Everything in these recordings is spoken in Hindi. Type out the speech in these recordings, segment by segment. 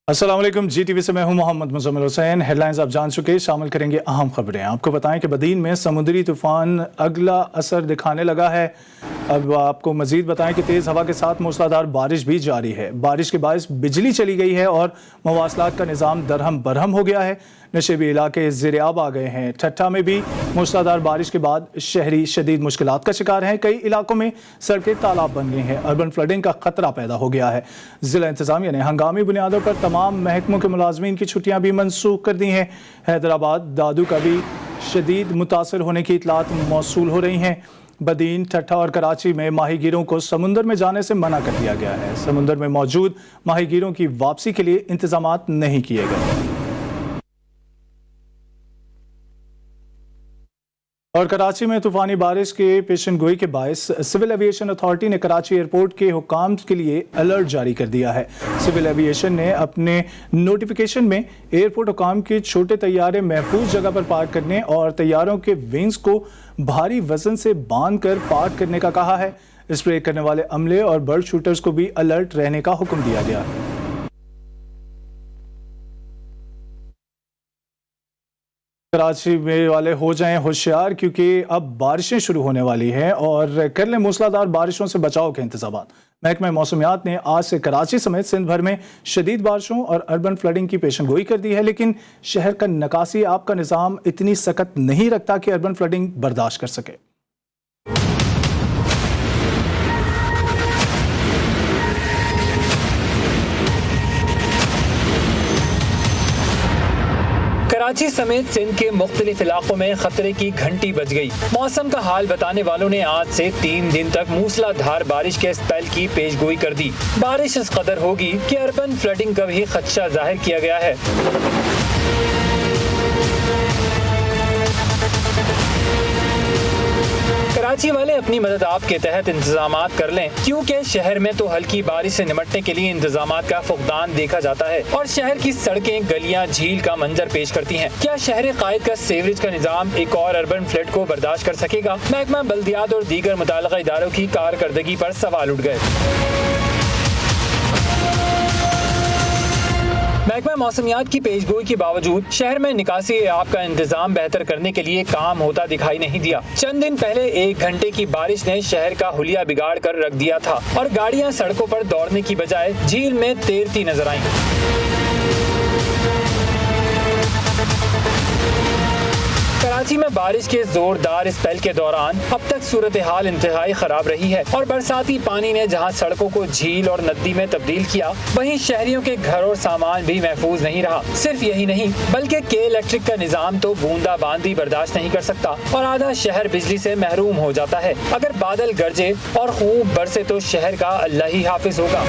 अस्सलाम वालेकुम। GTV से मैं हूं मोहम्मद मुजम्मिल हुसैन। हेडलाइंस आप जान चुके, शामिल करेंगे अहम खबरें। आपको बताएं कि बदीन में समुद्री तूफान अगला असर दिखाने लगा है। अब आपको मजीद बताएं कि तेज़ हवा के साथ मूसलाधार बारिश भी जारी है। बारिश के बायस बिजली चली गई है और मवासलात का निज़ाम दरहम बरहम हो गया है। नशेबी इलाके ज़ेर-ए-आब आ गए हैं। ठट्ठा में भी मूसलाधार बारिश के बाद शहरी शदीद मुश्किलात का शिकार हैं। कई इलाकों में सड़कें तालाब बन गई हैं। अर्बन फ्लडिंग का खतरा पैदा हो गया है। ज़िला इंतज़ामिया ने हंगामी बुनियादों पर तमाम महकमों के मुलाजमीन की छुट्टियाँ भी मनसूख कर दी हैं। हैदराबाद दादू का भी शदीद मुतासर होने की इतलात मौसूल हो रही हैं। बदीन, ठट्ठा और कराची में माहीगीरों को समुंदर में जाने से मना कर दिया गया है। समुंदर में मौजूद माहीगीरों की वापसी के लिए इंतजामात नहीं किए गए। और कराची में तूफानी बारिश के पेशन गोई के बायस सिविल एविएशन अथॉरिटी ने कराची एयरपोर्ट के हुकाम के लिए अलर्ट जारी कर दिया है। सिविल एविएशन ने अपने नोटिफिकेशन में एयरपोर्ट हुकाम के छोटे तैयारे महफूज जगह पर पार्क करने और तैयारों के विंग्स को भारी वजन से बांध कर पार्क करने का कहा है। स्प्रे करने वाले अमले और बर्ड शूटर्स को भी अलर्ट रहने का हुक्म दिया गया है। कराची में वाले हो जाएं होशियार, क्योंकि अब बारिशें शुरू होने वाली हैं और कर लें मूसलाधार बारिशों से बचाव के इंतजाम। महकमा मौसमियात ने आज से कराची समेत सिंध भर में शदीद बारिशों और अर्बन फ्लडिंग की पेशन गोई कर दी है, लेकिन शहर का निकासी आब का निज़ाम इतनी सख्त नहीं रखता कि अर्बन फ्लडिंग बर्दाश्त कर सके। कराची समेत सिंध के मुख्तलिफ इलाकों में खतरे की घंटी बज गई। मौसम का हाल बताने वालों ने आज से 3 दिन तक मूसलाधार बारिश के स्पेल की पेशगोई कर दी। बारिश इस कदर होगी कि अर्बन फ्लडिंग का भी खदशा जाहिर किया गया है। कराची वाले अपनी मदद आप के तहत इंतजामात कर लें, क्योंकि शहर में तो हल्की बारिश से निपटने के लिए इंतजामात का फुकदान देखा जाता है और शहर की सड़कें, गलियां, झील का मंजर पेश करती हैं। क्या शहर कायद का सीवरेज का निजाम एक और अर्बन फ्लड को बर्दाश्त कर सकेगा? महकमा बल्दियात और दीगर मुताल्लिका इदारों की कारकर्दगी पर सवाल उठ गए। महकमा मौसमियात की पेशगोई के बावजूद शहर में निकासी आब का इंतजाम बेहतर करने के लिए काम होता दिखाई नहीं दिया। चंद दिन पहले 1 घंटे की बारिश ने शहर का हुलिया बिगाड़ कर रख दिया था और गाड़ियां सड़कों पर दौड़ने की बजाय झील में तैरती नजर आईं। कराची में बारिश के जोरदार स्पेल के दौरान अब तक सूरत हाल इंतहाई खराब रही है और बरसाती पानी ने जहां सड़कों को झील और नदी में तब्दील किया, वहीं शहरियों के घर और सामान भी महफूज नहीं रहा। सिर्फ यही नहीं बल्कि के इलेक्ट्रिक का निजाम तो बूंदाबांदी बर्दाश्त नहीं कर सकता और आधा शहर बिजली से महरूम हो जाता है। अगर बादल गरजे और खूब बरसे तो शहर का अल्लाह ही हाफिज होगा।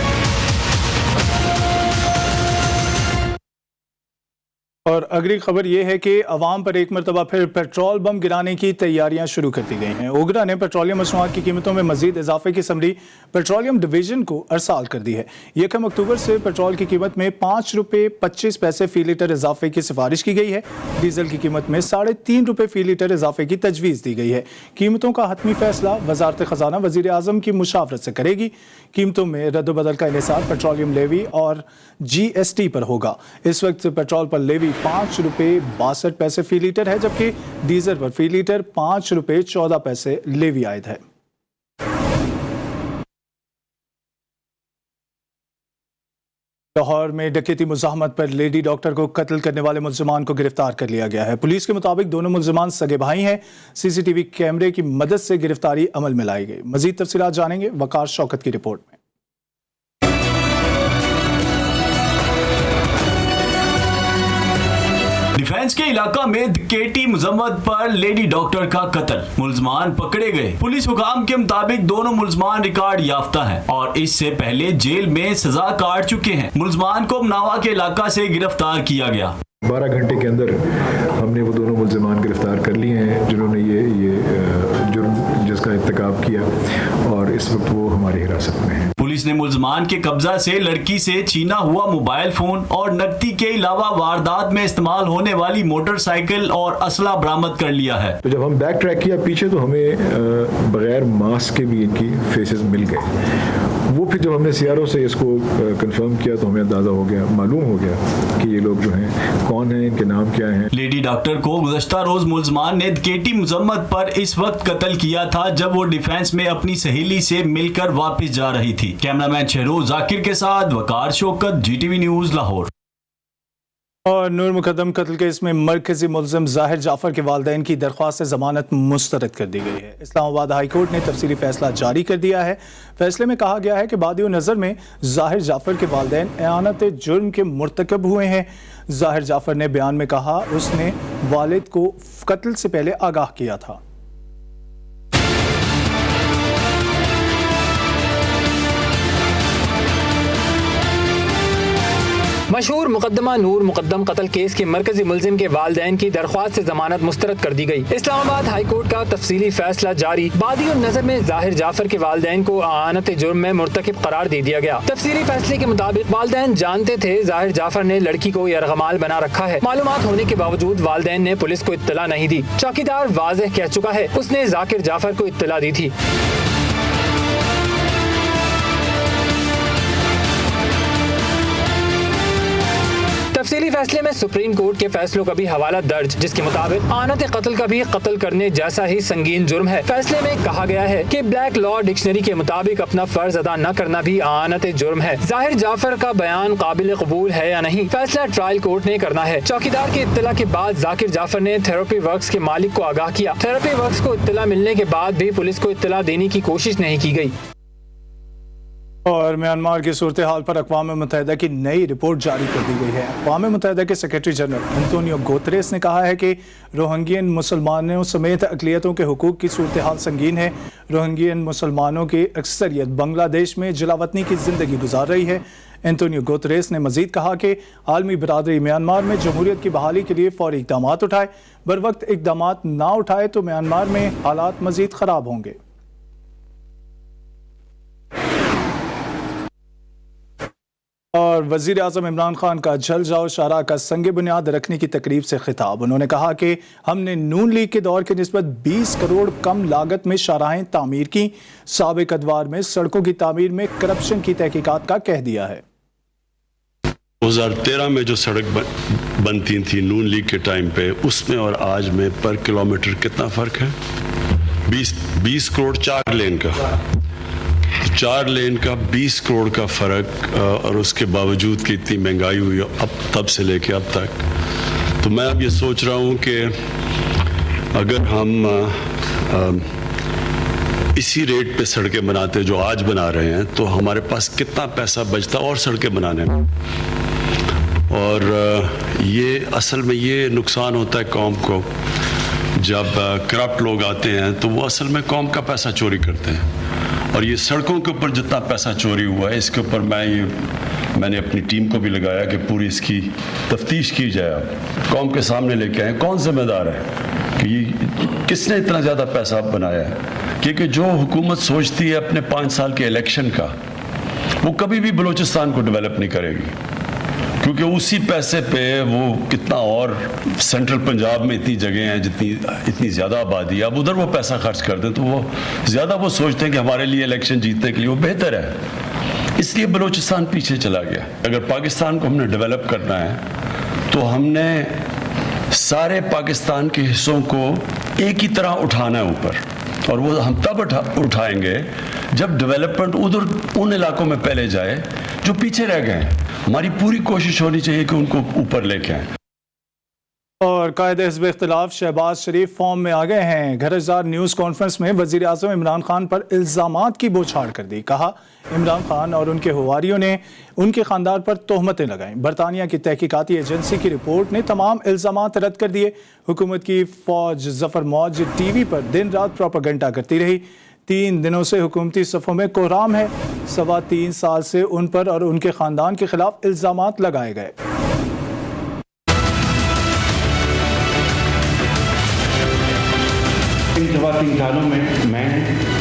और अगली खबर यह है कि अवाम पर एक मरतबा फिर पेट्रोल बम गिराने की तैयारियां शुरू कर दी गई हैं। ओगरा ने पेट्रोलियम मसनूआत की कीमतों में मजीद इजाफे की समरी पेट्रोलियम डिवीजन को अरसाल कर दी है। 1 अक्टूबर से पेट्रोल की कीमत में 5 रुपये 25 पैसे फी लीटर इजाफे की सिफारिश की गई है। डीजल की कीमत में 3.5 रुपये फी लीटर इजाफे की तजवीज़ दी गई है। कीमतों का हतमी फैसला वजारत खजाना वजीर आजम की मुशावरत से करेगी। कीमतों में रद्द-बदल का इन्हिसार पेट्रोलियम लेवी और GST पर होगा। इस वक्त पेट्रोल पर लेवी 5 रुपये 62 पैसे फी लीटर है, जबकि डीजल पर फी लीटर 5 रुपये 14 पैसे लेवी आयद है। लाहौर में डकैती मुज़ाहमत पर लेडी डॉक्टर को कत्ल करने वाले मुल्ज़िमान को गिरफ्तार कर लिया गया है। पुलिस के मुताबिक दोनों मुल्ज़िमान सगे भाई हैं। CCTV कैमरे की मदद से गिरफ्तारी अमल में लाई गई। मजीद तफसीलात जानेंगे वकार शौकत की रिपोर्ट में। डिफेंस के इलाका में डकैती मुजम्मत पर लेडी डॉक्टर का कत्ल, मुल्जमान पकड़े गए। पुलिस हुकाम के मुताबिक दोनों मुल्जमान रिकॉर्ड याफ्ता हैं और इससे पहले जेल में सजा काट चुके हैं। मुल्जमान को मनावा के इलाका से गिरफ्तार किया गया। 12 घंटे के अंदर हमने वो दोनों मुल्जमान गिरफ्तार कर लिए हैं जिन्होंने ये जुर्म जिसका इर्तिकाब किया और इस वक्त वो हमारी हिरासत में है। पुलिस ने मुल्जमान के कब्जा से लड़की से छीना हुआ मोबाइल फोन और नकदी के अलावा वारदात में इस्तेमाल होने वाली मोटरसाइकिल और असला बरामद कर लिया है। तो जब हम बैक ट्रैक किया पीछे तो हमें बगैर मास्क के भी इनकी फेसेस मिल गए। वो फिर जब हमने सीआरओ से इसको कंफर्म किया तो हमें अंदाज़ा हो गया, मालूम हो गया कि ये लोग जो हैं कौन हैं, इनके नाम क्या हैं। लेडी डॉक्टर को गुज़श्ता रोज मुल्ज़मान ने केटी मुजम्मत पर इस वक्त कत्ल किया था जब वो डिफेंस में अपनी सहेली से मिलकर वापस जा रही थी। कैमरामैन शहरोज जाकिर के साथ वकार शौकत, GTV न्यूज़, लाहौर। और नूर मुकद्दम कत्ल केस में मरकजी मुल्ज़िम ज़ाहिर जाफ़र के वालिदैन की दरख्वास्त से ज़मानत मुस्तरद कर दी गई है। इस्लामाबाद हाई कोर्ट ने तफसीली फैसला जारी कर दिया है। फैसले में कहा गया है कि बादियो नज़र में ज़ाहिर जाफ़र के वालिदैन एआनत जुर्म के मुर्तकब हुए हैं। ज़ाहिर जाफ़र ने बयान में कहा उसने वालिद को कत्ल से पहले आगाह किया था। मशहूर मुकदमा नूर मुकद्दम कत्ल केस के मरकजी मुल्जिम के वालिदैन की दरख्वास्त से जमानत मुस्तरद कर दी गई। इस्लामाबाद हाई कोर्ट का तफसीली फैसला जारी। बादियो नजर में ज़ाहिर जाफ़र के वालिदैन को आनत जुर्म में मुर्तकिब करार दे दिया गया। तफसीली फैसले के मुताबिक वालिदैन जानते थे ज़ाहिर जाफ़र ने लड़की को यरगमाल बना रखा है। मालूमात होने के बावजूद वालिदैन ने पुलिस को इत्तला नहीं दी। चौकीदार वाज़ेह कह चुका है उसने ज़ाकिर जाफ़र को इत्तला दी थी। तफसीली फैसले में सुप्रीम कोर्ट के फैसलों का भी हवाला दर्ज, जिसके मुताबिक आनत कत्ल का भी कत्ल करने जैसा ही संगीन जुर्म है। फैसले में कहा गया है कि ब्लैक लॉ डिक्शनरी के मुताबिक अपना फर्ज अदा न करना भी आनत जुर्म है। ज़ाहिर जाफ़र का बयान काबिल कबूल है या नहीं, फैसला ट्रायल कोर्ट ने करना है। चौकीदार की इत्तला के बाद ज़ाकिर जाफ़र ने थेरेपी वर्क्स के मालिक को आगाह किया। थेरेपी वर्क्स को इत्तला मिलने के बाद भी पुलिस को इत्तला देने की कोशिश नहीं की गई। और म्यांमार की सूरत हाल पर अक़वाम मुत्तहिदा की नई रिपोर्ट जारी कर दी गई है। अक़वाम मुत्तहिदा के सेक्रेटरी जनरल एंटोनियो गुतेरेस ने कहा है कि रोहिंग्यन मुसलमानों समेत अक़लियतों के हुकूक की सूरत हाल संगीन है। रोहिंग्यन मुसलमानों की अक्सरियत बांग्लादेश में जलावतनी की ज़िंदगी गुजार रही है। एंटोनियो गुतेरेस ने मजीद कहा कि आलमी बरादरी म्यांमार में जमहूरियत की बहाली के लिए फौरी इक़दाम उठाए, बर वक्त इक़दाम ना उठाए तो म्यांमार में हालात मजीद ख़राब होंगे। और वज़ीर आज़म इमरान खान का जल जाओ शाहराह का संग बुनियाद रखने की तकरीब से खिताब। उन्होंने कहा कि हमने नून लीग के दौर के निस्बत 20 करोड़ कम लागत में शाहराहें तामीर की। साबिक अदवार में सड़कों की तामीर में करप्शन की तहकीकात का कह दिया है। 2013 में जो सड़क बनती थी नून लीग के टाइम पे, उसमें और आज में पर किलोमीटर कितना फ़र्क है? 20 करोड़ 4 लेन का, 4 लेन का 20 करोड़ का फ़र्क, और उसके बावजूद कि इतनी महंगाई हुई अब तब से लेके अब तक। तो मैं अब ये सोच रहा हूँ कि अगर हम इसी रेट पे सड़कें बनाते जो आज बना रहे हैं तो हमारे पास कितना पैसा बचता और सड़कें बनाने में। और ये असल में ये नुकसान होता है कौम को, जब करप्ट लोग आते हैं तो वो असल में कौम का पैसा चोरी करते हैं। और ये सड़कों के ऊपर जितना पैसा चोरी हुआ है, इसके ऊपर मैंने अपनी टीम को भी लगाया कि पूरी इसकी तफ्तीश की जाए। अब कौम के सामने लेके आए कौन जिम्मेदार है कि किसने इतना ज़्यादा पैसा बनाया है। क्योंकि जो हुकूमत सोचती है अपने 5 साल के इलेक्शन का, वो कभी भी बलूचिस्तान को डेवलप नहीं करेगी, क्योंकि उसी पैसे पे वो कितना, और सेंट्रल पंजाब में इतनी जगह हैं इतनी ज़्यादा आबादी है, अब उधर वो पैसा खर्च कर दें तो वो ज़्यादा वो सोचते हैं कि हमारे लिए इलेक्शन जीतने के लिए वो बेहतर है। इसलिए बलूचिस्तान पीछे चला गया। अगर पाकिस्तान को हमने डेवलप करना है तो हमने सारे पाकिस्तान के हिस्सों को एक ही तरह उठाना है ऊपर, और वो हम तब उठाएंगे जब डेवलपमेंट उधर उन इलाकों में पहले जाए जो पीछे रह गए हैं। हमारी पूरी कोशिश होनी चाहिए कि उनको ऊपर लेके आए। और कायदे हिज़्ब इख्तिलाफ शहबाज शरीफ फॉर्म में आ गए हैं। घरजार न्यूज़ कॉन्फ्रेंस में वज़ीर आज़म इमरान खान पर इल्ज़ामात की बौछार कर दी। कहा इमरान खान और उनके हुवारियों ने उनके ख़ानदान पर तोहमतें लगाईं। बरतानिया की तहकीकाती एजेंसी की रिपोर्ट ने तमाम इल्ज़ामात रद्द कर दिए। हुकूमत की फ़ौज ज़फ़र मौज TV पर दिन रात प्रोपेगेंडा करती रही। 3 दिनों से हुकूमती सफ़ों में कोहराम है। 3.25 साल से उन पर और उनके ख़ानदान के खिलाफ इल्ज़ामात लगाए गए। इन 3 सालों में मैं,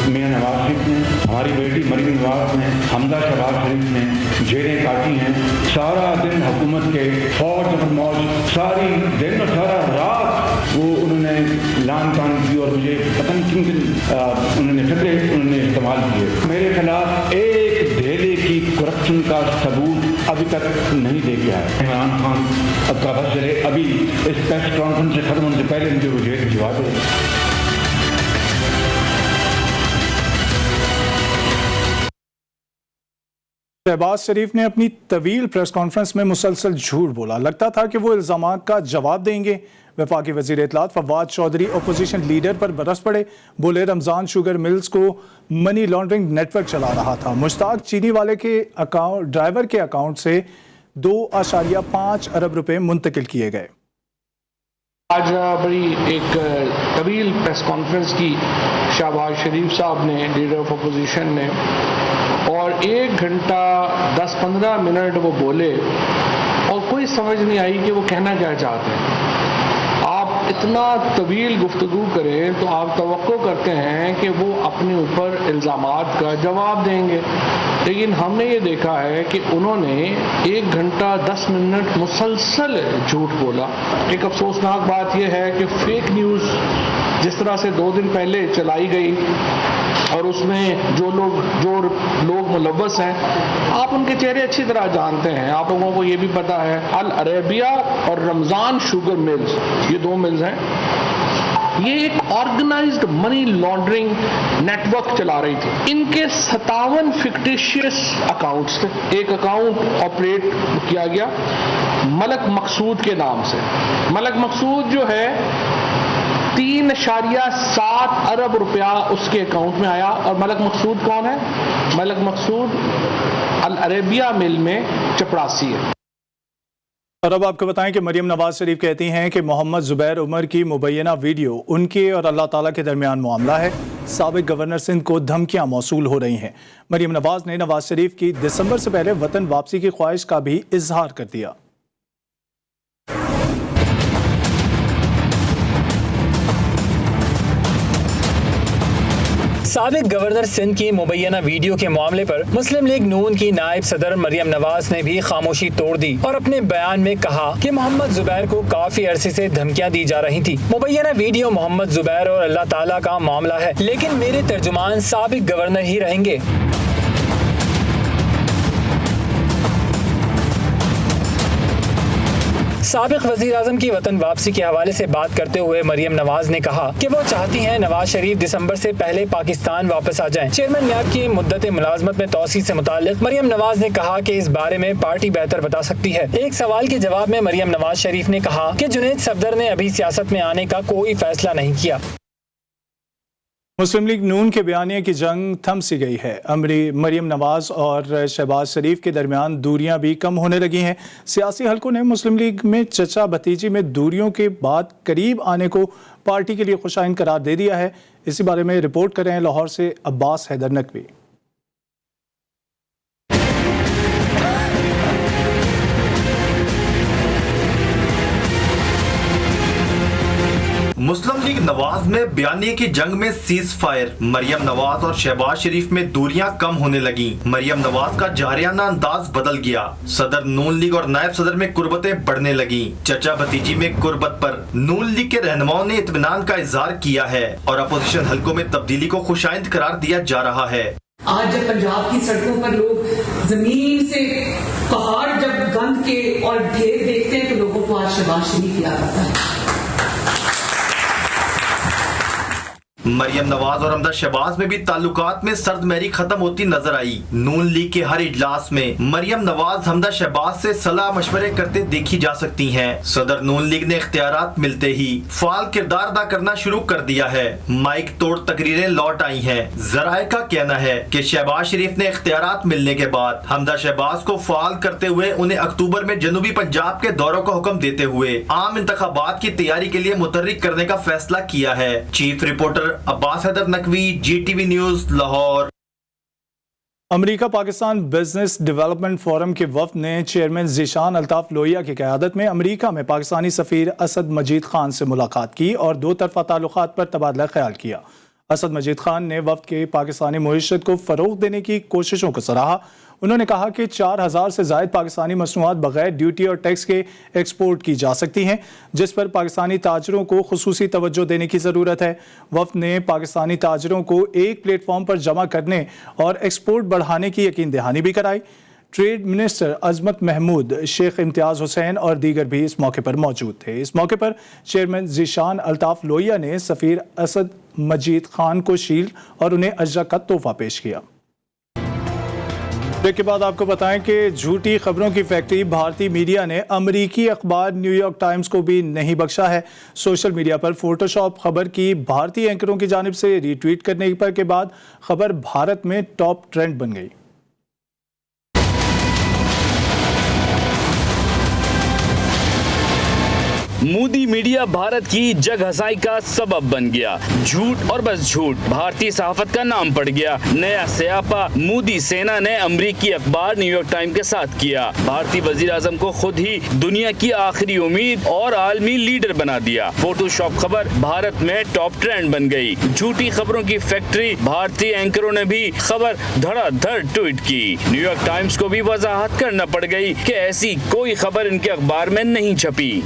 मियां नवाज शरीफ ने, हमारी बेटी मरीम नवाज ने, हमजा शहबाज शरीफ ने जेलें काटी हैं। सारा दिन हुकूमत के फौज और मौज सारी दिन और सारा रात वो उन्होंने लान तान की, और मुझे पता नहीं किन उन्होंने फिक्रे उन्होंने इस्तेमाल किए। मेरे खिलाफ एक तक नहीं दे के आए। इमरान खान अब का बस चले, अभी इस प्रेस कॉन्फ्रेंस से खत्म होने से पहले मुझे वो जेल भिजवा दो। शहबाज शरीफ ने अपनी तवील प्रेस कॉन्फ्रेंस में मुसलसल झूठ बोला। लगता था कि वो इल्जामात का जवाब देंगे। वफाकी वज़ीर इत्तलात फवाद चौधरी अपोजिशन लीडर पर बरस पड़े। बोले रमज़ान शुगर मिल्स को मनी लॉन्ड्रिंग नेटवर्क चला रहा था। मुश्ताक चीनी वाले के अकाउंट ड्राइवर के अकाउंट से 2.5 अरब रुपए मुंतकिल किए गए। आज बड़ी एक तवील प्रेस कॉन्फ्रेंस की शहबाज शरीफ साहब ने, लीडर ऑफ अपोजिशन ने, और 1 घंटा 10-15 मिनट वो बोले और कोई समझ नहीं आई कि वो कहना क्या चाहते हैं। आप इतना तवील गुफ्तगू करें तो आप तवक्को करते हैं कि वो अपने ऊपर इल्ज़ामात का जवाब देंगे, लेकिन हमने ये देखा है कि उन्होंने 1 घंटा 10 मिनट मुसलसल झूठ बोला। एक अफसोसनाक बात यह है कि फेक न्यूज़ जिस तरह से 2 दिन पहले चलाई गई और उसमें जो लोग मुलव्वस हैं, आप उनके चेहरे अच्छी तरह जानते हैं। आप लोगों को ये भी पता है अल अरेबिया और रमज़ान शुगर मिल्स, ये 2 मिल्स हैं, ये एक ऑर्गेनाइज्ड मनी लॉन्ड्रिंग नेटवर्क चला रही थी। इनके 57 फिक्टिशियस अकाउंट्स थे। एक अकाउंट ऑपरेट किया गया मलक मकसूद के नाम से। मलक मकसूद जो है 3.7 अरब रुपया उसके अकाउंट में आया। और मलक मकसूद कौन है? मलक मकसूद अल अरेबिया मिल में चपरासी है। और अब आपको बताएं कि मरियम नवाज शरीफ कहती हैं कि मोहम्मद जुबैर उमर की मुबैना वीडियो उनके और अल्लाह ताला के दरमियान मामला है। साबिक गवर्नर सिंध को धमकियां मौसूल हो रही हैं। मरियम नवाज ने नवाज शरीफ की दिसंबर से पहले वतन वापसी की ख्वाहिश का भी इजहार कर दिया। साबिक गवर्नर सिंध की मुबैना वीडियो के मामले पर मुस्लिम लीग नून की नायब सदर मरियम नवाज ने भी खामोशी तोड़ दी और अपने बयान में कहा कि मोहम्मद जुबैर को काफी अरसे से धमकियां दी जा रही थी। मुबैना वीडियो मोहम्मद जुबैर और अल्लाह ताला का मामला है, लेकिन मेरे तर्जुमान साबिक गवर्नर ही रहेंगे। साबिक वज़ीर आज़म की वतन वापसी के हवाले से बात करते हुए मरियम नवाज ने कहा कि वो चाहती हैं नवाज शरीफ दिसंबर से पहले पाकिस्तान वापस आ जाएं। चेयरमैन याब की मुद्दत मुलाजमत में तौसी से मुताल्लिक मरियम नवाज ने कहा कि इस बारे में पार्टी बेहतर बता सकती है। एक सवाल के जवाब में मरियम नवाज शरीफ ने कहा कि जुनैद सफदर ने अभी सियासत में आने का कोई फैसला नहीं किया। मुस्लिम लीग नून के बयानिया की जंग थम सी गई है। मरियम नवाज और शहबाज शरीफ के दरमियान दूरियां भी कम होने लगी हैं। सियासी हलकों ने मुस्लिम लीग में चचा भतीजी में दूरियों के बाद करीब आने को पार्टी के लिए खुशाइन करार दे दिया है। इसी बारे में रिपोर्ट कर रहे हैं लाहौर से अब्बास हैदर नकवी। मुस्लिम लीग नवाज में बयानी की जंग में सीज फायर। मरियम नवाज और शहबाज शरीफ में दूरियां कम होने लगी। मरियम नवाज का जारियाना अंदाज बदल गया। सदर नून लीग और नायब सदर में कुर्बतें बढ़ने लगी। चचा भतीजी में कुर्बत पर नून लीग के रहनुमाओं ने इत्मीनान का इजहार किया है और अपोजिशन हलकों में तब्दीली को खुशाइंद करार दिया जा रहा है। आज जब पंजाब की सड़कों पर लोग जमीन से पहाड़ जब गंद के और ढेर देखते हैं तो लोगों को आज शहबाज शरीफ याद आता है। मरियम नवाज और हमदा शहबाज में भी ताल्लुकात में सर्द महरी खत्म होती नजर आई। नून लीग के हर इजलास में मरियम नवाज हमदा शहबाज से सलाह मशवरे करते देखी जा सकती हैं। सदर नून लीग ने इख्तियारात मिलते ही फाल किरदार अदा करना शुरू कर दिया है। माइक तोड़ तकरीरें लौट आई हैं। जराए का कहना है कि शहबाज शरीफ ने इख्तियारात मिलने के बाद हमदा शहबाज को फाल करते हुए उन्हें अक्टूबर में जनूबी पंजाब के दौरों का हुक्म देते हुए आम इंतखाबात की तैयारी के लिए मुतहर्रिक करने का फैसला किया है। Chief reporter Abbas Haider Naqvi, GTV news, Lahore. America Pakistan business development forum के वफ्द ने चेयरमैन ज़ीशान अल्ताफ लोहिया की क़यादत में अमेरिका में पाकिस्तानी सफ़ीर असद मजीद खान से मुलाकात की और 2 तरफ़ा ताल्लुक़ात पर तबादला ख्याल किया। असद मजीद खान ने वफ्द के पाकिस्तानी मुईशत को फ़रोग़ देने की कोशिशों को सराहा। उन्होंने कहा कि 4000 से ज़ायद पाकिस्तानी मसनूआत बगैर ड्यूटी और टैक्स के एक्सपोर्ट की जा सकती हैं, जिस पर पाकिस्तानी ताजरों को खुसूसी तवज्जो देने की ज़रूरत है। वफ्द ने पाकिस्तानी ताजरों को एक प्लेटफॉर्म पर जमा करने और एक्सपोर्ट बढ़ाने की यकीन दहानी भी कराई। ट्रेड मिनिस्टर अजमत महमूद, शेख इम्तियाज़ हुसैन और दीगर भी इस मौके पर मौजूद थे। इस मौके पर चेयरमैन ज़ीशान अल्ताफ़ लोहिया ने सफ़ीर असद मजीद खान को शील्ड और उन्हें अजरा का तोहफा पेश किया। ब्रेक के बाद आपको बताएं कि झूठी खबरों की फैक्ट्री भारतीय मीडिया ने अमेरिकी अखबार न्यूयॉर्क टाइम्स को भी नहीं बख्शा है। सोशल मीडिया पर फोटोशॉप खबर की भारतीय एंकरों की जानिब से रीट्वीट करने के बाद खबर भारत में टॉप ट्रेंड बन गई। मोदी मीडिया भारत की जग हंसाई का सबब बन गया। झूठ और बस झूठ, भारतीय सहाफत का नाम पड़ गया। नया स्यापा मोदी सेना ने अमेरिकी अखबार न्यूयॉर्क टाइम्स के साथ किया। भारतीय वजीर आजम को खुद ही दुनिया की आखिरी उम्मीद और आलमी लीडर बना दिया। फोटोशॉप खबर भारत में टॉप ट्रेंड बन गई। झूठी खबरों की फैक्ट्री भारतीय एंकरों ने भी खबर धड़ाधड़ ट्वीट की। न्यूयॉर्क टाइम्स को भी वजाहत करना पड़ गई कि ऐसी कोई खबर इनके अखबार में नहीं छपी।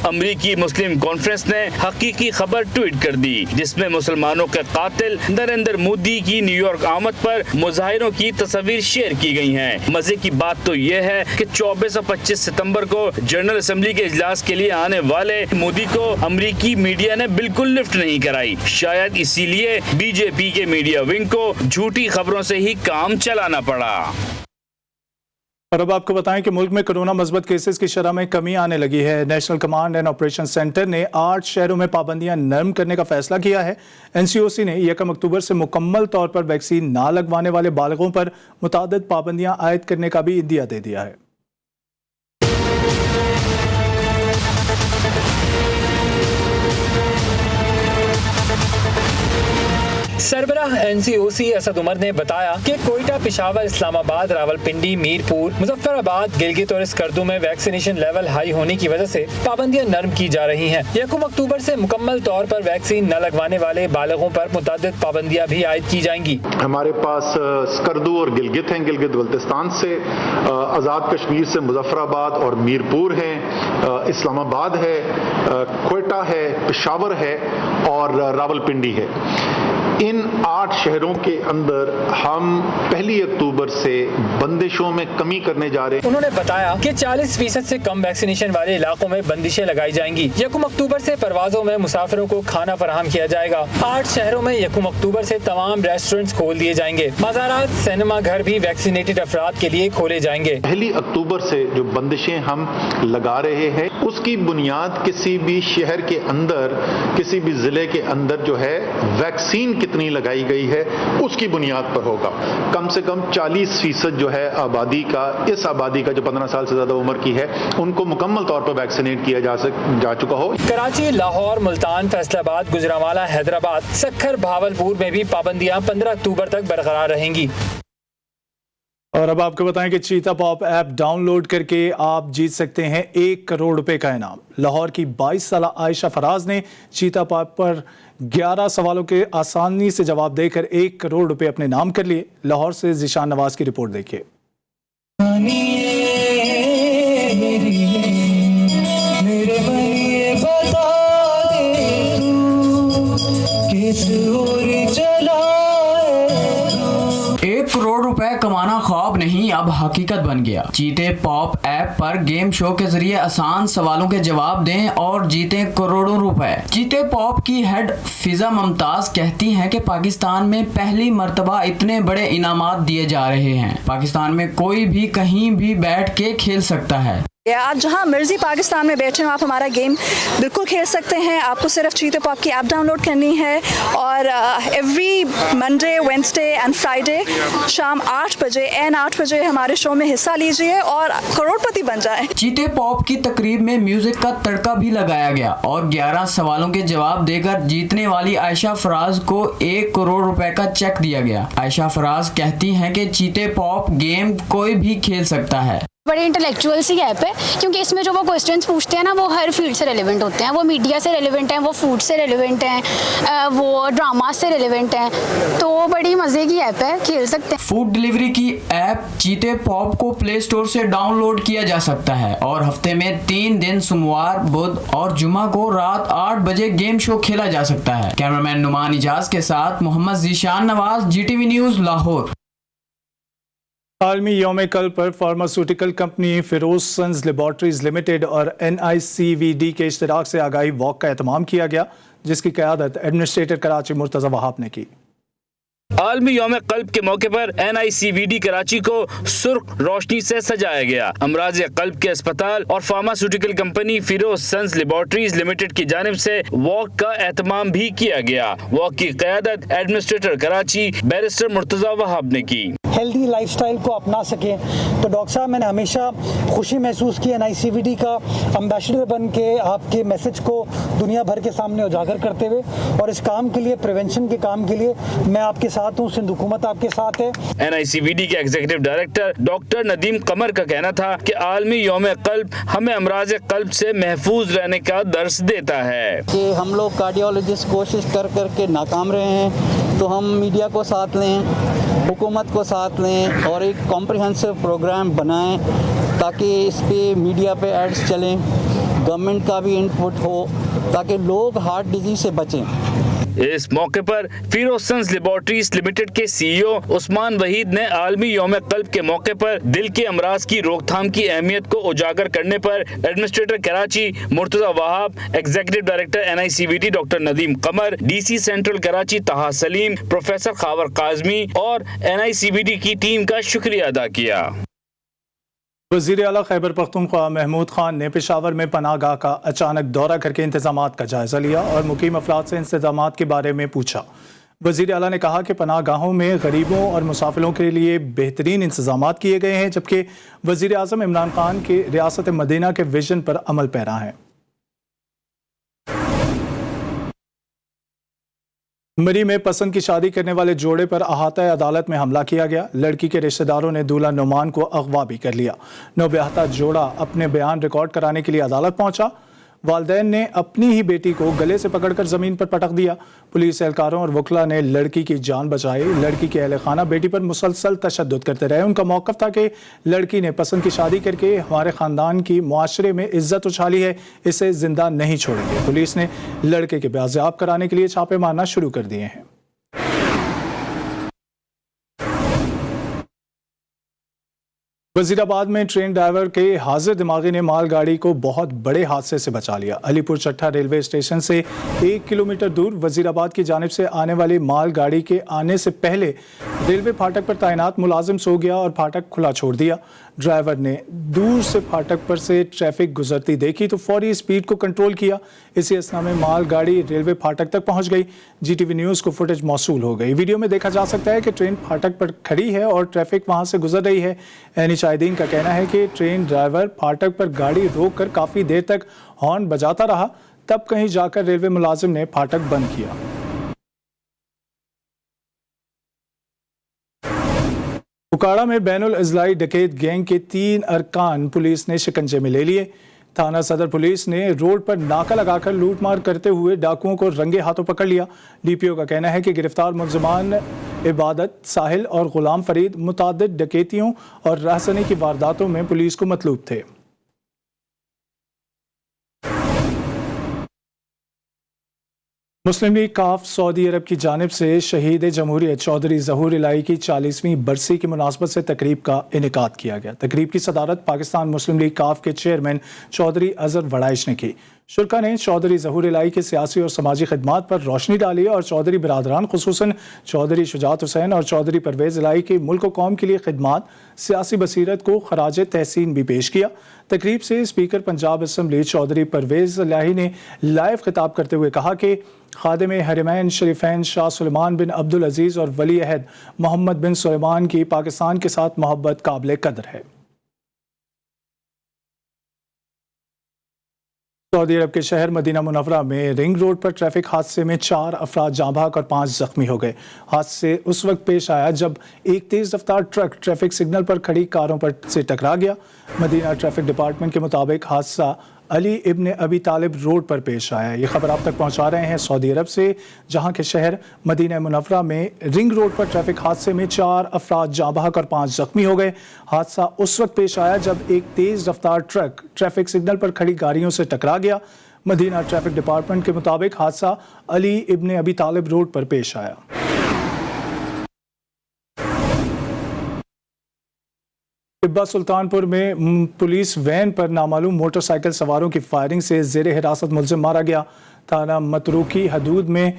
अमेरिकी मुस्लिम कॉन्फ्रेंस ने हकीकी खबर ट्वीट कर दी, जिसमें मुसलमानों के कातिल नरेंद्र मोदी की न्यूयॉर्क आमद पर मुजाहिरों की तस्वीर शेयर की गई हैं। मजे की बात तो यह है कि 24 और 25 सितंबर को जनरल असेंबली के इजलास के लिए आने वाले मोदी को अमेरिकी मीडिया ने बिल्कुल लिफ्ट नहीं कराई। शायद इसीलिए बीजेपी के मीडिया विंग को झूठी खबरों से ही काम चलाना पड़ा। और अब आपको बताएं कि मुल्क में कोरोना मस्बत केसेस की शरह में कमी आने लगी है। National command and operation centre ने 8 शहरों में पाबंदियां नरम करने का फैसला किया है। NCOC ने 1 अक्टूबर से मुकम्मल तौर पर वैक्सीन ना लगवाने वाले बालिगों पर मुतादिद पाबंदियां आयद करने का भी इंदिया दे दिया है। सरबराह NCOC असद उमर ने बताया कि कोयटा, पिशावर, इस्लामाबाद, रावलपिंडी, मीरपुर, मुजफ्फराबाद, गिलगित और स्कर्दू में वैक्सीनेशन लेवल हाई होने की वजह से पाबंदियां नरम की जा रही हैं। 1 अक्टूबर से मुकम्मल तौर पर वैक्सीन न लगवाने वाले बालिगों पर मुतादिद पाबंदियां भी आयद की जाएंगी। हमारे पास स्कर्दू और गिलगित हैं, गिलगित बल्तिस्तान से, आज़ाद कश्मीर से मुजफ्फराबाद और मीरपुर हैं, इस्लामाबाद है, कोयटा है, पिशावर है और रावलपिंडी है। इन 8 शहरों के अंदर हम 1 अक्टूबर से बंदिशों में कमी करने जा रहे हैं। उन्होंने बताया कि 40% से कम वैक्सीनेशन वाले इलाकों में बंदिशें लगाई जाएंगी। 1 अक्टूबर से परवाजों में मुसाफिरों को खाना फराहम किया जाएगा। 8 शहरों में 1 अक्टूबर से तमाम रेस्टोरेंट्स खोल दिए जाएंगे। मज़ारात, सिनेमा घर भी वैक्सीनेटेड अफराद के लिए खोले जाएंगे। 1 अक्टूबर से जो बंदिशें हम लगा रहे हैं उसकी बुनियाद किसी भी शहर के अंदर, किसी भी जिले के अंदर जो है वैक्सीन कितनी लगाई गई है उसकी बुनियाद पर होगा। कम से कम 40% जो है आबादी का, इस आबादी का जो 15 साल से ज्यादा उम्र की है, उनको मुकम्मल तौर पर वैक्सीनेट किया जा चुका हो। कराची, लाहौर, मुल्तान, फैसलाबाद, गुजरांवाला, हैदराबाद, सक्खर, भावलपुर में भी पाबंदियां 15 अक्टूबर तक बरकरार रहेंगी। और अब आपको बताएं कि चीता पॉप ऐप डाउनलोड करके आप जीत सकते हैं 1 करोड़ रुपए का इनाम। लाहौर की 22 साल आयशा फराज ने चीता पॉप पर 11 सवालों के आसानी से जवाब देकर 1 करोड़ रुपए अपने नाम कर लिए। लाहौर से ज़ीशान नवाज की रिपोर्ट देखिए। करोड़ रुपए कमाना ख्वाब नहीं, अब हकीकत बन गया। चीते पॉप ऐप पर गेम शो के जरिए आसान सवालों के जवाब दें और जीतें करोड़ों रुपए। चीते पॉप की हेड फिजा मुमताज कहती हैं कि पाकिस्तान में पहली मर्तबा इतने बड़े इनामात दिए जा रहे हैं। पाकिस्तान में कोई भी कहीं भी बैठ के खेल सकता है। आप जहां मर्जी पाकिस्तान में बैठे हो, आप हमारा गेम बिल्कुल खेल सकते हैं। आपको सिर्फ चीते पॉप की ऐप डाउनलोड करनी है और every Monday, Wednesday and Friday शाम 8 बजे एन 8 बजे हमारे शो में हिस्सा लीजिए और करोड़पति बन जाए। चीते पॉप की तकरीब में म्यूजिक का तड़का भी लगाया गया और 11 सवालों के जवाब देकर जीतने वाली आयशा फराज को 1 करोड़ रुपए का चेक दिया गया। आयशा फराज कहती हैं कि चीते पॉप गेम कोई भी खेल सकता है। बड़ी इंटेलेक्चुअल सी ऐप है क्योंकि इसमें जो वो क्वेश्चंस पूछते हैं ना वो हर फील्ड से रेलेवेंट होते हैं। वो मीडिया से रेलेवेंट हैं, वो फूड से रेलेवेंट हैं, वो ड्रामा से रेलेवेंट हैं। तो बड़ी मज़े की ऐप है, खेल सकते हैं। फूड डिलीवरी की ऐप चीते पॉप को प्ले स्टोर से डाउनलोड किया जा सकता है और हफ्ते में 3 दिन सोमवार, बुध और जुमा को रात 8 बजे गेम शो खेला जा सकता है। कैमरामैन नुमान इजाज के साथ मोहम्मद जीशान नवाज, GTV न्यूज़, लाहौर। आलमी यौम कल्ब पर pharmaceutical company Feroz sons laboratories limited और NICVD के इश्तराक से आगाही वॉक का एहतमाम किया गया, जिसकी क़यादत एडमिनिस्ट्रेटर कराची मुर्तज़ा वहाब ने की। आलमी यौम कल्ब के मौके पर NICVD कराची को सुर्ख रोशनी से सजाया गया। अमराज कल्ब के अस्पताल और pharmaceutical company Feroz sons laboratories limited की जानिब से वॉक का एहतमाम भी किया गया। वॉक की क़यादत एडमिनिस्ट्रेटर कराची बैरिस्टर मुर्तज़ा वहाब ने की। हेल्दी लाइफस्टाइल को अपना सकें तो डॉक्टर साहब, मैंने हमेशा खुशी महसूस की NICVD का एम्बेसडर बन के आपके मैसेज को दुनिया भर के सामने उजागर करते हुए, और इस काम के लिए, प्रिवेंशन के काम के लिए मैं आपके साथ हूँ, सिंध हुकूमत आपके साथ है। NICVD के एग्जीक्यूटिव डायरेक्टर डॉक्टर नदीम कमर का कहना था कि आलमी यौम कल्ब हमें अमराज कल्ब से महफूज रहने का दर्स देता है कि हम लोग कार्डियोलॉजिस्ट कोशिश कर के नाकाम रहे हैं, तो हम मीडिया को साथ लें, हुकूमत को साथ लें और एक कॉम्प्रिहेंसिव प्रोग्राम बनाएं ताकि इस पे मीडिया पे एड्स चलें, गवर्नमेंट का भी इनपुट हो ताकि लोग हार्ट डिजीज से बचें। इस मौके पर फिरोज सन्स लेबॉर्ट्रीज लिमिटेड के CEO उस्मान वहीद ने आलमी यौम कल्ब के मौके पर दिल के अमराज की रोकथाम की अहमियत को उजागर करने पर administrator Karachi Murtaza Wahab, executive director NICVD doctor Nadeem Qamar, DC central Karachi Taha Saleem, professor Khawar Kazmi और NICVD की टीम का शुक्रिया अदा किया। वज़ीर आला खैबर पख्तूनख्वा महमूद खान ने पेशावर में पनाहगाह का अचानक दौरा करके इंतजामात का जायजा लिया और मुकीम अफराद से इंतजामात के बारे में पूछा। वज़ीर आला ने कहा कि पनाहगाहों में गरीबों और मुसाफिरों के लिए बेहतरीन इंतजामात किए गए हैं, जबकि वज़ीर आज़म इमरान खान के रियासत मदीना के विजन पर अमल पैरा है। मरी में पसंद की शादी करने वाले जोड़े पर अहाता अदालत में हमला किया गया। लड़की के रिश्तेदारों ने दूल्हा नुमान को अगवा भी कर लिया। नौब्याहता जोड़ा अपने बयान रिकॉर्ड कराने के लिए अदालत पहुंचा। वालिदैन ने अपनी ही बेटी को गले से पकड़कर जमीन पर पटक दिया। पुलिस एहलकारों और वकला ने लड़की की जान बचाई। लड़की के अहले खाना बेटी पर मुसलसल तशद्दुद करते रहे। उनका मौक़िफ़ था कि लड़की ने पसंद की शादी करके हमारे ख़ानदान की मुआशरे में इज्जत उछाली है, इसे जिंदा नहीं छोड़ेंगे। पुलिस ने लड़के के बाज़ियाब कराने के लिए छापे मारना शुरू कर दिए हैं। वजीराबाद में ट्रेन ड्राइवर के हाजिर दिमागी ने मालगाड़ी को बहुत बड़े हादसे से बचा लिया। अलीपुर चट्टा रेलवे स्टेशन से 1 किलोमीटर दूर वजीराबाद की जानिब से आने वाली मालगाड़ी के आने से पहले रेलवे फाटक पर तैनात मुलाजिम सो गया और फाटक खुला छोड़ दिया। ड्राइवर ने दूर से फाटक पर से ट्रैफिक गुजरती देखी तो फौरी स्पीड को कंट्रोल किया। इसी असना में मालगाड़ी रेलवे फाटक तक पहुंच गई। GTV न्यूज़ को फुटेज मौसूल हो गई। वीडियो में देखा जा सकता है कि ट्रेन फाटक पर खड़ी है और ट्रैफिक वहां से गुजर रही है। एनी शाहिदीन का कहना है कि ट्रेन ड्राइवर फाटक पर गाड़ी रोककर काफ़ी देर तक हॉर्न बजाता रहा, तब कहीं जाकर रेलवे मुलाजिम ने फाटक बंद किया। उकाड़ा में बैनुल अजलाई डकैत गैंग के 3 अरकान पुलिस ने शिकंजे में ले लिए। थाना सदर पुलिस ने रोड पर नाका लगाकर लूटमार करते हुए डाकुओं को रंगे हाथों पकड़ लिया। DPO का कहना है कि गिरफ्तार मुलजमान इबादत, साहिल और गुलाम फरीद मुतादिद डकैतियों और रहसनी की वारदातों में पुलिस को मतलूब थे। मुस्लिम लीग काफ सऊदी अरब की जानिब से शहीद जमहूरियत चौधरी ज़हूर इलाही की 40वीं बरसी की मुनासबत से तकरीब का इनेकाद किया गया। तकरीब की सदारत पाकिस्तान मुस्लिम लीग काफ के चेयरमैन चौधरी अजहर वड़ाइश ने की। शुरका ने चौधरी ज़हूर इलाही की सियासी और समाजी खिदमात पर रोशनी डाली और चौधरी बिरादरान खुसूसन चौधरी शुजात हुसैन और चौधरी परवेज़ इलाही की मुल्क व कौम के लिए खिदमात, सियासी बसीरत को खराज तहसीन भी पेश किया। तकरीब से स्पीकर पंजाब असम्बली चौधरी परवेज़ इलाही ने लाइव खिताब करते हुए कहा कि खादिम हरमैन शरीफैन शाह सुलेमान बिन अब्दुल अजीज़ और वली अहद मोहम्मद बिन सुलेमान की पाकिस्तान के साथ मोहब्बत काबिल कदर है। सऊदी अरब के शहर मदीना मुनव्वरा में रिंग रोड पर ट्रैफिक हादसे में 4 अफराद जाँ बहक और 5 जख्मी हो गए। हादसे उस वक्त पेश आया जब एक तेज रफ्तार ट्रक ट्रैफिक सिग्नल पर खड़ी कारों पर से टकरा गया। मदीना ट्रैफिक डिपार्टमेंट के मुताबिक हादसा अली इब्न अबी तालिब रोड पर पेश आया। ये खबर आप तक पहुंचा रहे हैं सऊदी अरब से, जहां के शहर मदीना मुनव्वरा में रिंग रोड पर ट्रैफिक हादसे में 4 अफराद जाँ बहक और 5 जख्मी हो गए। हादसा उस वक्त पेश आया जब एक तेज रफ्तार ट्रक ट्रैफिक सिग्नल पर खड़ी गाड़ियों से टकरा गया। मदीना ट्रैफिक डिपार्टमेंट के मुताबिक हादसा अली इब्न अबी तालिब रोड पर पेश आया। टिब्बा सुल्तानपुर में पुलिस वैन पर नामालूम मोटरसाइकिल सवारों की फायरिंग से जेर हिरासत मुलजिम मारा गया। थाना मतरूकी हदूद में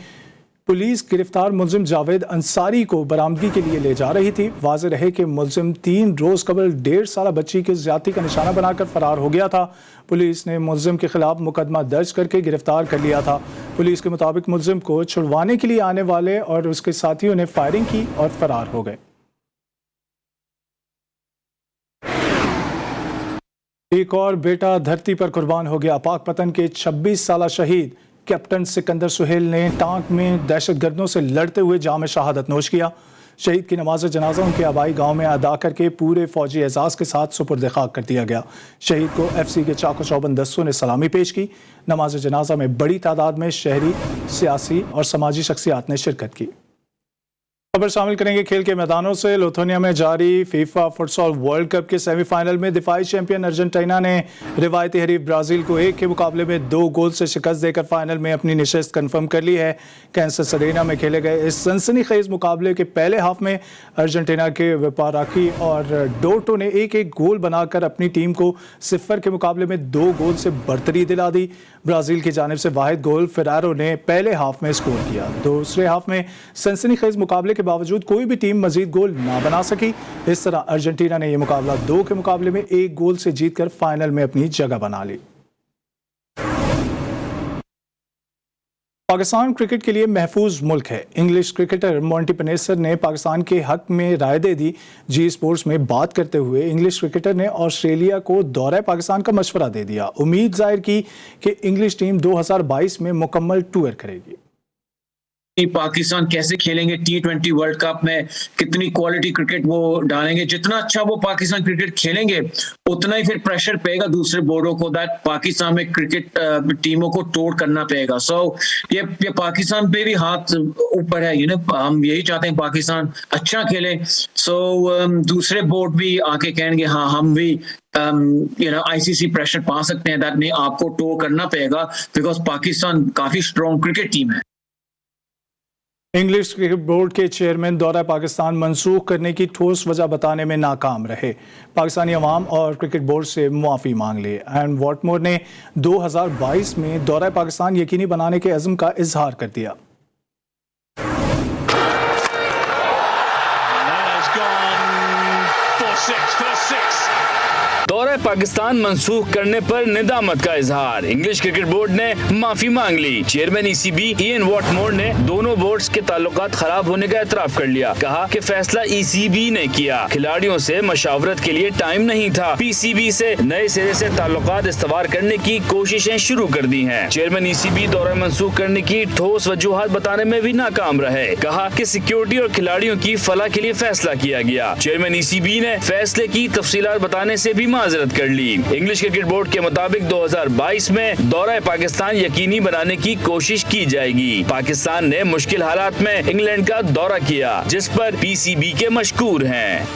पुलिस गिरफ्तार मुलजिम जावेद अंसारी को बरामदगी के लिए ले जा रही थी। वाज़ेह रहे कि मुलजिम 3 रोज़ कबल 1.5 साल बच्ची की ज्यादती का निशाना बनाकर फरार हो गया था। पुलिस ने मुलजिम के खिलाफ मुकदमा दर्ज करके गिरफ्तार कर लिया था। पुलिस के मुताबिक मुलजिम को छुड़वाने के लिए आने वाले और उसके साथियों ने फायरिंग की और फरार हो गए। एक और बेटा धरती पर कुर्बान हो गया। पाकपतन के 26 साला शहीद कैप्टन सिकंदर सुहेल ने टांक में दहशतगर्दों से लड़ते हुए जाम शहादत नोश किया। शहीद की नमाज जनाजा उनके आबाई गांव में अदा करके पूरे फौजी एजाज के साथ सुपुर्द खाक कर दिया गया। शहीद को FC के चाको चौबंद दस्तों ने सलामी पेश की। नमाज जनाजा में बड़ी तादाद में शहरी, सियासी और समाजी शख्सियात ने शिरकत की। खबर शामिल करेंगे खेल के मैदानों से। लिथुआनिया में जारी फीफा फुटसॉल वर्ल्ड कप के सेमीफाइनल में दिफाई चैंपियन अर्जेंटीना ने रिवायती हरीफ ब्राजील को 1 के मुकाबले में 2 गोल से शिकस्त देकर फाइनल में अपनी निशिस्त कंफर्म कर ली है। कैंसस अरेना में खेले गए इस सनसनीखेज मुकाबले के पहले हाफ में अर्जेंटीना के विपाराकी और डोर्टो ने 1-1 गोल बनाकर अपनी टीम को 0 के मुकाबले में 2 गोल से बढ़तरी दिला दी। ब्राजील की जानिब से वाहिद गोल फेरारो ने पहले हाफ में स्कोर किया। दूसरे हाफ में सनसनीखेज मुकाबले के बावजूद कोई भी टीम मजीद गोल ना बना सकी। इस तरह अर्जेंटीना ने यह मुकाबला 2 के मुकाबले में 1 गोल से जीतकर फाइनल में अपनी जगह बना ली। पाकिस्तान क्रिकेट के लिए महफूज मुल्क है। इंग्लिश क्रिकेटर मॉन्टी पेनेसर ने पाकिस्तान के हक में राय दे दी। जी स्पोर्ट्स में बात करते हुए इंग्लिश क्रिकेटर ने ऑस्ट्रेलिया को दौरे पाकिस्तान का मशवरा दे दिया। उम्मीद जाहिर की कि इंग्लिश टीम 2022 में मुकम्मल टूर करेगी। पाकिस्तान कैसे खेलेंगे T20 वर्ल्ड कप में, कितनी क्वालिटी क्रिकेट वो डालेंगे, जितना अच्छा वो पाकिस्तान क्रिकेट खेलेंगे उतना ही फिर प्रेशर पेगा दूसरे बोर्डों को दैट पाकिस्तान में क्रिकेट टीमों को तोड़ करना पड़ेगा। सो ये पाकिस्तान पे भी हाथ ऊपर है। हम यही चाहते हैं पाकिस्तान अच्छा खेले। सो दूसरे बोर्ड भी आके कहेंगे हाँ हम भी ICC प्रेशर पा सकते हैं दैट नहीं आपको तोड़ करना पड़ेगा बिकॉज पाकिस्तान काफी स्ट्रॉन्ग क्रिकेट टीम है। इंग्लिश क्रिकेट बोर्ड के चेयरमैन दौरा पाकिस्तान मंसूख करने की ठोस वजह बताने में नाकाम रहे। पाकिस्तानी अवाम और क्रिकेट बोर्ड से मुआफ़ी मांग ली। एंड वॉटमोर ने 2022 में दौरा पाकिस्तान यकीनी बनाने के अज़्म का इजहार कर दिया। दौरा पाकिस्तान मंसूख करने पर निदामत का इजहार। इंग्लिश क्रिकेट बोर्ड ने माफी मांग ली। चेयरमैन ECB इयन वॉटमोर ने दोनों बोर्ड्स के ताल्लुकात खराब होने का एतराफ कर लिया। कहा कि फैसला ECB ने किया, खिलाड़ियों से मशावरत के लिए टाइम नहीं था। PCB से नए सिरे से ताल्लुकात इस्तवार करने की कोशिशें शुरू कर दी हैं। चेयरमैन ECB दौरा मंसूख करने की ठोस वजूहात बताने में भी नाकाम रहे। कहा कि सिक्योरिटी और खिलाड़ियों की फलाह के लिए फैसला किया गया। चेयरमैन ECB ने फैसले की तफसीलात बताने से भी माजरत कर ली। इंग्लिश क्रिकेट बोर्ड के मुताबिक 2022 में दौरा पाकिस्तान यकीनी बनाने की कोशिश की जाएगी। पाकिस्तान ने मुश्किल हालात में इंग्लैंड का दौरा किया जिस पर PCB के मशकूर हैं।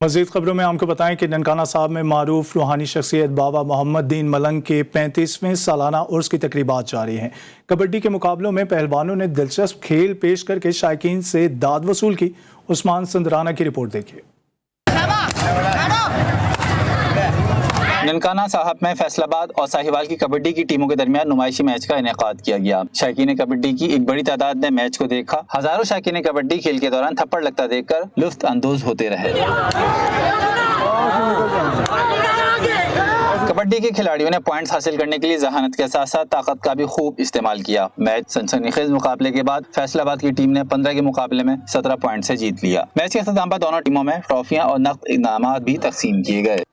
मज़ीद खबरों में आपको बताएं कि ननकाना साहब में मारूफ रूहानी शख्सियत बाबा मोहम्मद दीन मलंग के 35वें सालाना उर्स की तकरीबात जारी हैं। कबड्डी के मुकाबलों में पहलवानों ने दिलचस्प खेल पेश करके शायकीन से दाद वसूल की। उस्मान संदराना की रिपोर्ट देखिए। ननकाना साहब में फैसलाबाद और साहिवाल की कबड्डी की टीमों के दरमियान नुमाइशी मैच का इनेकाद किया गया। शायकीन कबड्डी की एक बड़ी तादाद ने मैच को देखा। हजारों शायकीन कबड्डी खेल के दौरान थप्पड़ लगता देखकर लुत्फ अंदोज होते रहे। कबड्डी के खिलाड़ियों ने पॉइंट्स हासिल करने के लिए जहानत के साथ साथ ताकत का भी खूब इस्तेमाल किया। मैच सनसनीखेज मुकाबले के बाद फैसलाबाद की टीम ने 15 के मुकाबले में 17 पॉइंट से जीत लिया। मैच के अख्ताम पर दोनों टीमों में ट्रॉफियां और नकद इनामात भी तकसीम किए गए।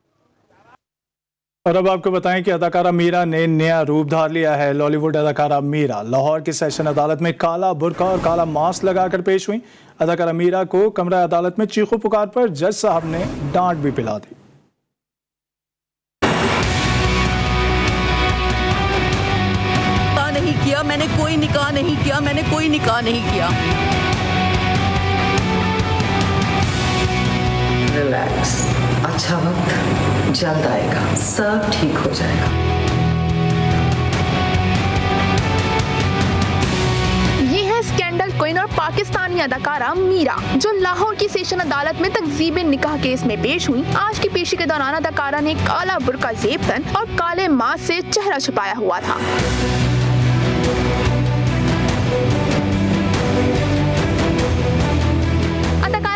और अब आपको बताएं कि अदाकारा मीरा ने नया रूप धार लिया है। लॉलीवुड अदाकारा मीरा लाहौर की सेशन अदालत में काला बुर्का और काला मास्क लगाकर पेश हुई। अदाकारा मीरा को कमरा अदालत में चीखो पुकार पर जज साहब ने डांट भी पिला दी। नहीं किया मैंने, कोई निकाह नहीं किया मैंने, कोई निकाह नहीं किया। रिलैक्स, अच्छा वक्त जल्द आएगा, सब ठीक हो जाएगा। ये है स्कैंडल क्वीन और पाकिस्तानी अदाकारा मीरा, जो लाहौर की सेशन अदालत में तकजीब निकाह केस में पेश हुई। आज की पेशी के दौरान अदाकारा ने काला बुर्का ज़ेब तन और काले मास्क से चेहरा छुपाया हुआ था।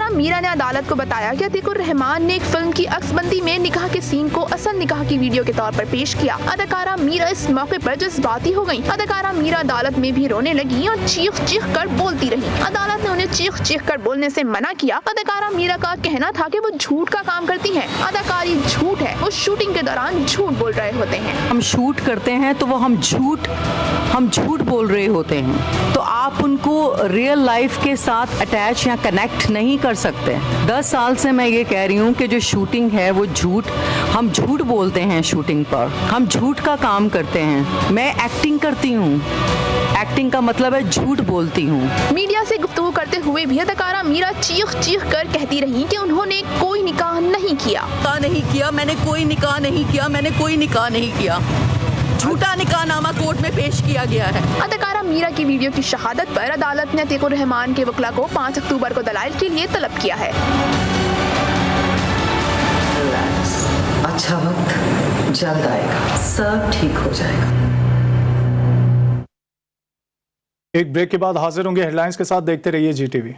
मीरा ने अदालत को बताया कि अतीकुर रहमान ने एक फिल्म की अक्सबंदी में निकाह के सीन को असल निकाह की वीडियो के तौर पर पेश किया। अदाकारा मीरा इस मौके पर जज्बाती हो गयी। अदाकारा मीरा अदालत में भी रोने लगी और चीख चीख कर बोलती रही। अदालत ने उन्हें चीख चीख कर बोलने से मना किया। अदाकारा मीरा का कहना था कि वो झूठ का काम करती हैं। अदाकारी झूठ है, वो शूटिंग के दौरान झूठ बोल रहे होते हैं। हम शूट करते हैं तो वो हम झूठ बोल रहे होते हैं, तो आप उनको रियल लाइफ के साथ अटैच या कनेक्ट नहीं कर सकते। 10 साल से मैं ये कह रही हूँ कि जो शूटिंग है वो हम झूठ बोलते हैं शूटिंग पर, हम झूठ का काम करते हैं। मैं एक्टिंग करती हूँ, एक्टिंग का मतलब है झूठ बोलती हूँ। मीडिया से गुफ्तगू करते हुए भी अदाकारा मीरा चीख चीख कर कहती रही कि उन्होंने कोई निकाह नहीं किया। नहीं किया मैंने, कोई निकाह नहीं किया मैंने, कोई निकाह नहीं किया। झूठा निकाहनामा कोर्ट में पेश किया गया है। अदाकारा मीरा की वीडियो की शहादत पर अदालत ने अतीकुर रहमान के वकील को 5 अक्टूबर को दलाइल के लिए तलब किया है। रिलैक्स, अच्छा वक्त जल्द आएगा, सब ठीक हो जाएगा। एक ब्रेक के बाद हाजिर होंगे हेडलाइंस के साथ। देखते रहिए GTV।